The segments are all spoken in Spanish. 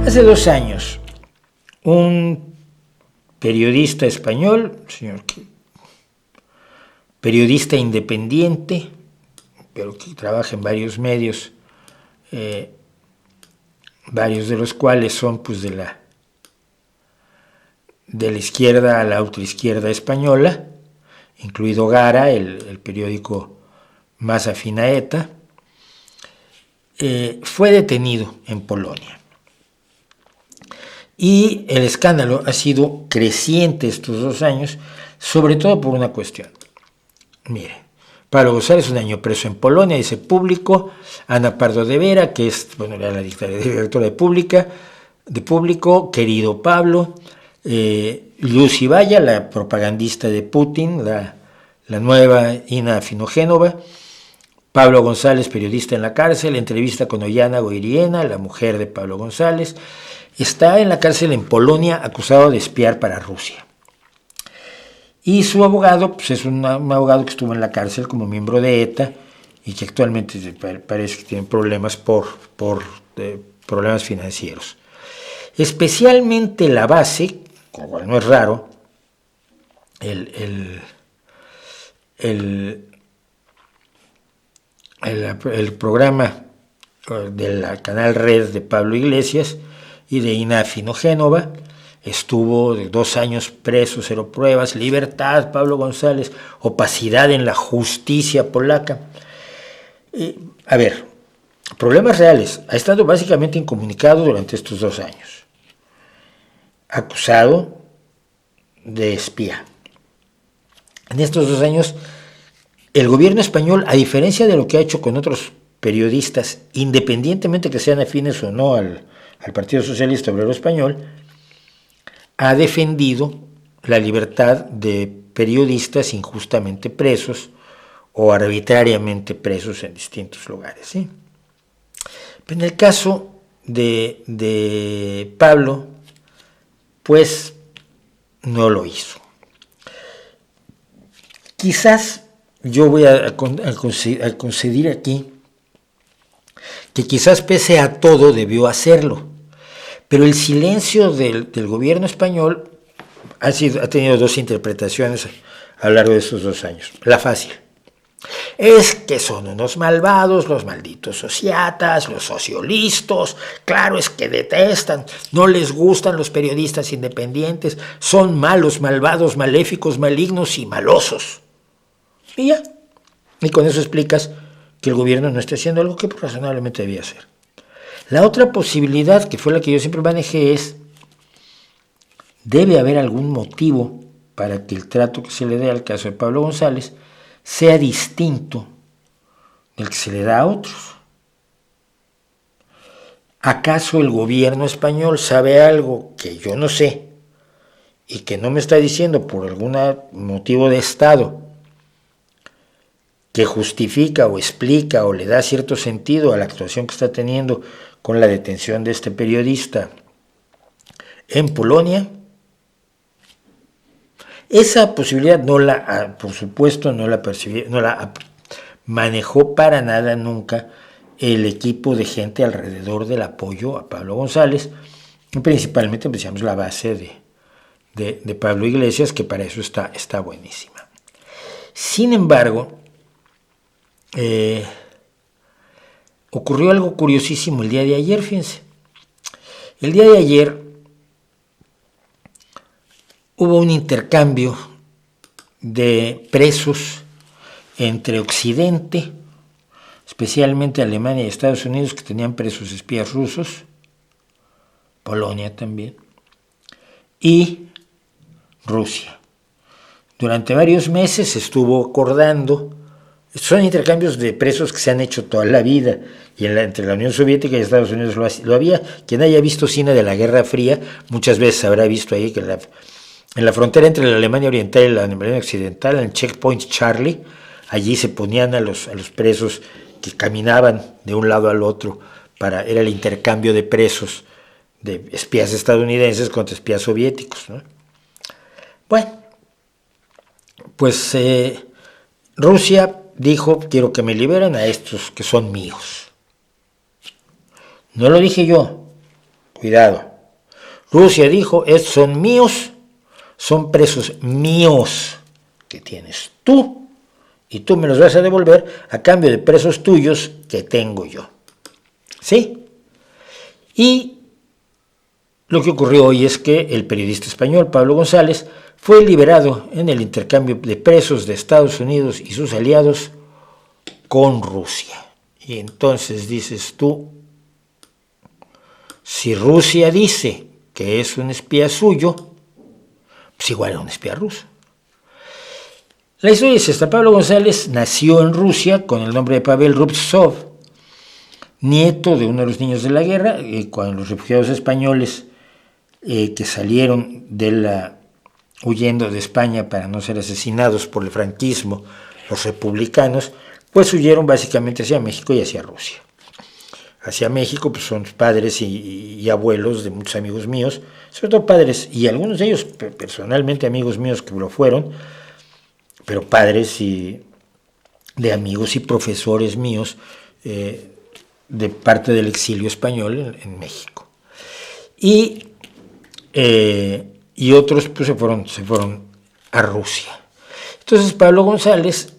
Hace 2 años, un periodista español, periodista independiente, pero que trabaja en varios medios, varios de los cuales son pues de la izquierda a la ultraizquierda española, incluido Gara, el periódico más afín a ETA, fue detenido en Polonia. Y el escándalo ha sido creciente estos 2 años, sobre todo por una cuestión. Mire, Pablo González, 1 año preso en Polonia, dice Público. Ana Pardo de Vera, que es, era la directora de Público, querido Pablo. Lucy Valla, la propagandista de Putin, la nueva Ina Afinogénova. Pablo González, periodista en la cárcel, entrevista con Ollana Goiriena, la mujer de Pablo González. Está en la cárcel en Polonia acusado de espiar para Rusia. Y su abogado, pues es un abogado que estuvo en la cárcel como miembro de ETA y que actualmente parece que tiene problemas por problemas financieros. Especialmente la base, como cual no es raro, el programa del canal Red de Pablo Iglesias y de Ina Afinogénova, estuvo de 2 años preso, 0 pruebas, libertad, Pablo González, opacidad en la justicia polaca. A ver, problemas reales. Ha estado básicamente incomunicado durante estos 2 años. Acusado de espía. En estos 2 años, el gobierno español, a diferencia de lo que ha hecho con otros periodistas, independientemente que sean afines o no al Partido Socialista Obrero Español, ha defendido la libertad de periodistas injustamente presos o arbitrariamente presos en distintos lugares, ¿sí? Pero en el caso de Pablo, pues no lo hizo. Quizás yo voy a conceder aquí que quizás pese a todo debió hacerlo, pero el silencio del gobierno español ha tenido 2 interpretaciones a lo largo de estos 2 años. La fácil. Es que son unos malvados, los malditos sociatas, los socialistas, claro, es que detestan, no les gustan los periodistas independientes, son malos, malvados, maléficos, malignos y malosos. Y ya. Y con eso explicas que el gobierno no está haciendo algo que razonablemente debía hacer. La otra posibilidad, que fue la que yo siempre manejé, es: debe haber algún motivo para que el trato que se le dé al caso de Pablo González sea distinto del que se le da a otros. ¿Acaso el gobierno español sabe algo que yo no sé y que no me está diciendo por algún motivo de Estado que justifica o explica o le da cierto sentido a la actuación que está teniendo con la detención de este periodista en Polonia? Esa posibilidad por supuesto, no la manejó para nada nunca el equipo de gente alrededor del apoyo a Pablo González, principalmente, decíamos, la base de Pablo Iglesias, que para eso está buenísima. Sin embargo, ocurrió algo curiosísimo el día de ayer, fíjense. El día de ayer hubo un intercambio de presos entre Occidente, especialmente Alemania y Estados Unidos, que tenían presos espías rusos, Polonia también, y Rusia. Durante varios meses se estuvo acordando. Son intercambios de presos que se han hecho toda la vida, y entre la Unión Soviética y Estados Unidos lo había. Quien haya visto cine de la Guerra Fría, muchas veces habrá visto ahí que en la frontera entre la Alemania Oriental y la Alemania Occidental, en el Checkpoint Charlie, allí se ponían a los presos que caminaban de un lado al otro, era el intercambio de presos, de espías estadounidenses contra espías soviéticos, ¿no? Bueno, pues Rusia dijo: quiero que me liberen a estos que son míos. No lo dije yo, cuidado. Rusia dijo, estos son míos, son presos míos que tienes tú, y tú me los vas a devolver a cambio de presos tuyos que tengo yo. ¿Sí? Y lo que ocurrió hoy es que el periodista español Pablo González fue liberado en el intercambio de presos de Estados Unidos y sus aliados con Rusia. Y entonces dices tú, si Rusia dice que es un espía suyo, pues igual era un espía ruso. La historia es esta. Pablo González nació en Rusia con el nombre de Pavel Rubtsov, nieto de uno de los niños de la guerra, cuando los refugiados españoles que salieron huyendo de España para no ser asesinados por el franquismo, los republicanos, pues huyeron básicamente hacia México y hacia Rusia. Hacia México pues son padres y abuelos de muchos amigos míos, sobre todo padres, y algunos de ellos personalmente amigos míos que lo fueron, pero padres de amigos y profesores míos de parte del exilio español en México. Y otros pues se fueron a Rusia. Entonces Pablo González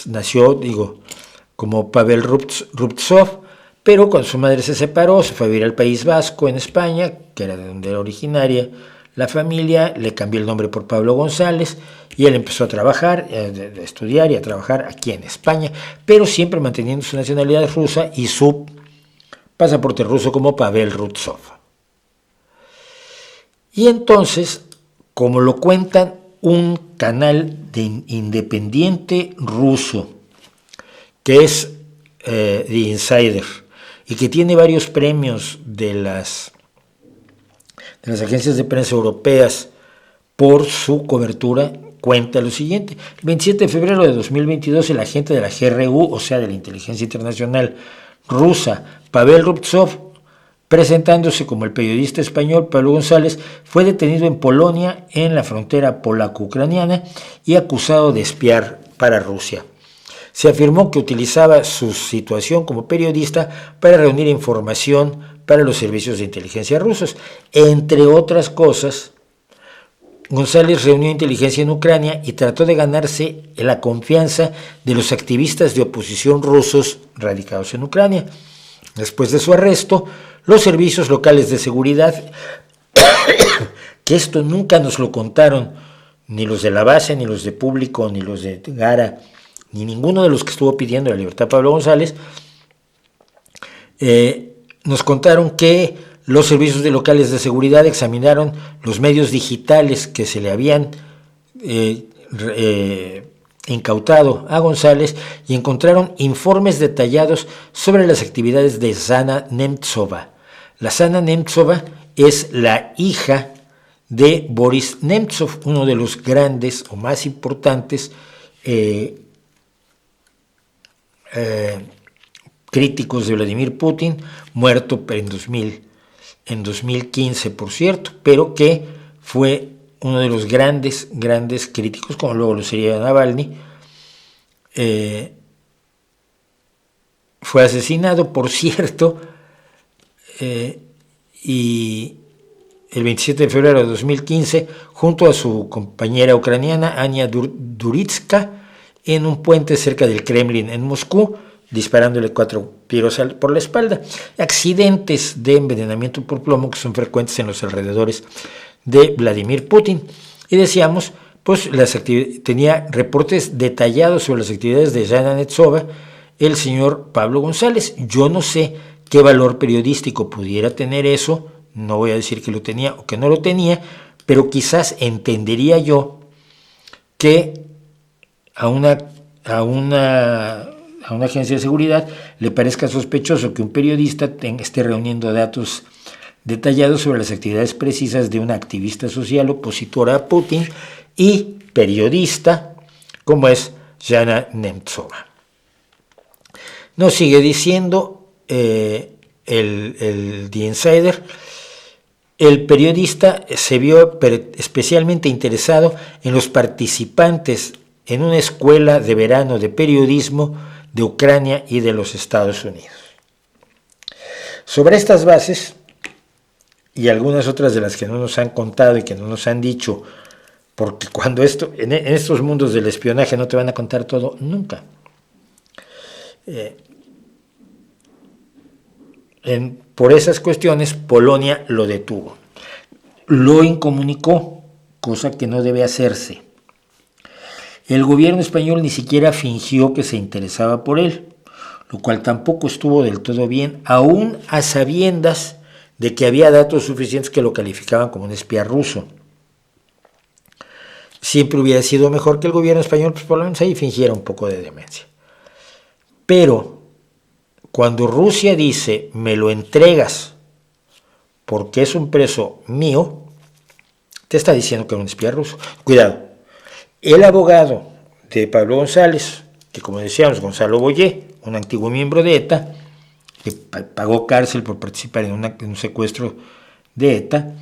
nació como Pavel Rubtsov, pero cuando su madre se separó, se fue a vivir al País Vasco, en España, que era de donde era originaria la familia, le cambió el nombre por Pablo González, y él empezó a trabajar, a estudiar y a trabajar aquí en España, pero siempre manteniendo su nacionalidad rusa y su pasaporte ruso como Pavel Rubtsov. Y entonces, como lo cuentan un canal independiente ruso, que es The Insider, y que tiene varios premios de las agencias de prensa europeas por su cobertura, cuenta lo siguiente. El 27 de febrero de 2022, el agente de la GRU, o sea, de la Inteligencia Internacional Rusa, Pavel Rubtsov, presentándose como el periodista español Pablo González, fue detenido en Polonia, en la frontera polaco-ucraniana, y acusado de espiar para Rusia. Se afirmó que utilizaba su situación como periodista para reunir información para los servicios de inteligencia rusos. Entre otras cosas, González reunió inteligencia en Ucrania y trató de ganarse la confianza de los activistas de oposición rusos radicados en Ucrania. Después de su arresto, los servicios locales de seguridad, que esto nunca nos lo contaron ni los de la base, ni los de Público, ni los de Gara, ni ninguno de los que estuvo pidiendo la libertad Pablo González, nos contaron que los servicios locales de seguridad examinaron los medios digitales que se le habían incautado a González y encontraron informes detallados sobre las actividades de Zhana Nemtsova. La Zhana Nemtsova es la hija de Boris Nemtsov, uno de los grandes o más importantes críticos de Vladimir Putin, muerto en 2015, por cierto, pero que fue uno de los grandes críticos, como luego lo sería Navalny. Fue asesinado, por cierto, y el 27 de febrero de 2015, junto a su compañera ucraniana, Anya Duritska, en un puente cerca del Kremlin en Moscú, disparándole 4 tiros por la espalda. Accidentes de envenenamiento por plomo que son frecuentes en los alrededores de Vladimir Putin. Y decíamos, pues tenía reportes detallados sobre las actividades de Zhana Nemtsova el señor Pablo González. Yo no sé qué valor periodístico pudiera tener eso, no voy a decir que lo tenía o que no lo tenía, pero quizás entendería yo que a una agencia de seguridad le parezca sospechoso que un periodista esté reuniendo datos detallados sobre las actividades precisas de una activista social opositora a Putin y periodista como es Zhana Nemtsova. Nos sigue diciendo el The Insider: el periodista se vio especialmente interesado en los participantes en una escuela de verano de periodismo de Ucrania y de los Estados Unidos. Sobre estas bases, y algunas otras de las que no nos han contado y que no nos han dicho, porque cuando en estos mundos del espionaje no te van a contar todo nunca. Por esas cuestiones, Polonia lo detuvo. Lo incomunicó, cosa que no debe hacerse. El gobierno español ni siquiera fingió que se interesaba por él, lo cual tampoco estuvo del todo bien, aún a sabiendas de que había datos suficientes que lo calificaban como un espía ruso. Siempre hubiera sido mejor que el gobierno español, pues por lo menos ahí fingiera un poco de demencia. Pero cuando Rusia dice, me lo entregas porque es un preso mío, te está diciendo que es un espía ruso. Cuidado, el abogado de Pablo González, que como decíamos, Gonzalo Boyé, un antiguo miembro de ETA, que pagó cárcel por participar en un secuestro de ETA,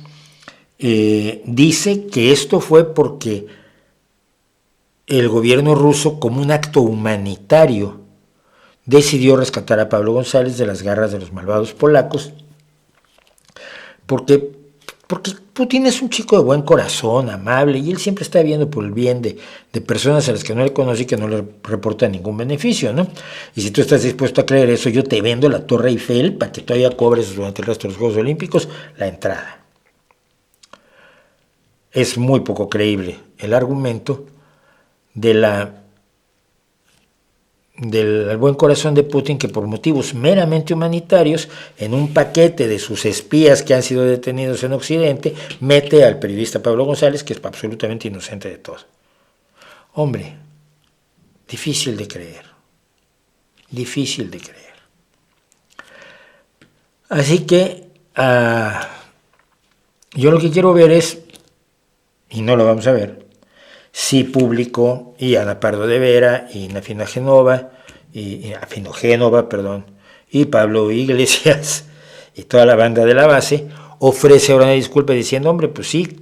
dice que esto fue porque el gobierno ruso, como un acto humanitario, decidió rescatar a Pablo González de las garras de los malvados polacos, porque Putin es un chico de buen corazón, amable, y él siempre está viendo por el bien de personas a las que no le conoce y que no le reporta ningún beneficio, ¿no? Y si tú estás dispuesto a creer eso, yo te vendo la Torre Eiffel para que todavía cobres durante el resto de los Juegos Olímpicos la entrada. Es muy poco creíble el argumento del buen corazón de Putin, que por motivos meramente humanitarios, en un paquete de sus espías que han sido detenidos en Occidente, mete al periodista Pablo González, que es absolutamente inocente de todo. Hombre, difícil de creer. Difícil de creer. Así que yo lo que quiero ver es, y no lo vamos a ver, si Público y Ana Pardo de Vera y Nafino Génova y Pablo Iglesias y toda la banda de la base ofrece ahora una disculpa diciendo, hombre, pues sí,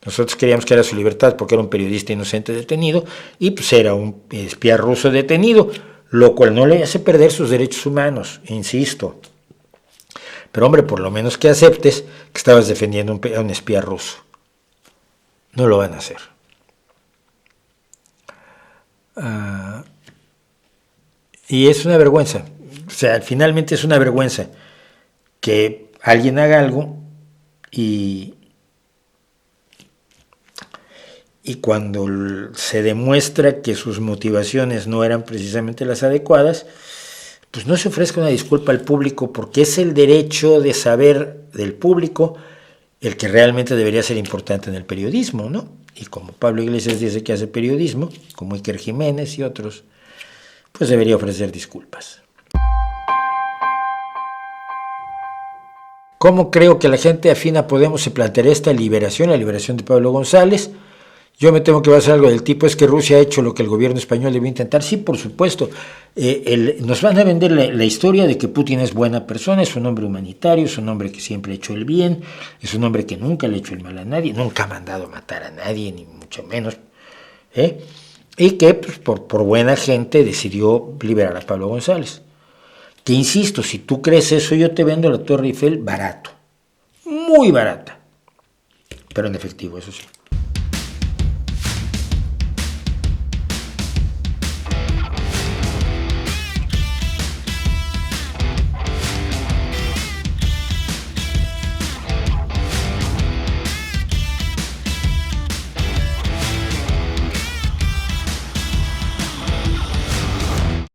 nosotros queríamos que era su libertad porque era un periodista inocente detenido y pues era un espía ruso detenido, lo cual no le hace perder sus derechos humanos, insisto. Pero hombre, por lo menos que aceptes que estabas defendiendo a un espía ruso. No lo van a hacer. Y es una vergüenza, o sea, finalmente es una vergüenza que alguien haga algo y cuando se demuestra que sus motivaciones no eran precisamente las adecuadas, pues no se ofrezca una disculpa al público, porque es el derecho de saber del público el que realmente debería ser importante en el periodismo, ¿no? Y como Pablo Iglesias dice que hace periodismo, como Iker Jiménez y otros, pues debería ofrecer disculpas. ¿Cómo creo que la gente afín a Podemos se planteará esta liberación, la liberación de Pablo González? Yo me temo que va a ser algo del tipo, es que Rusia ha hecho lo que el gobierno español debe intentar. Sí, por supuesto, nos van a vender la historia de que Putin es buena persona, es un hombre humanitario, es un hombre que siempre ha hecho el bien, es un hombre que nunca le ha hecho el mal a nadie, nunca ha mandado matar a nadie, ni mucho menos, y que pues, por buena gente decidió liberar a Pablo González. Que insisto, si tú crees eso, yo te vendo la Torre Eiffel barato, muy barata, pero en efectivo, eso sí.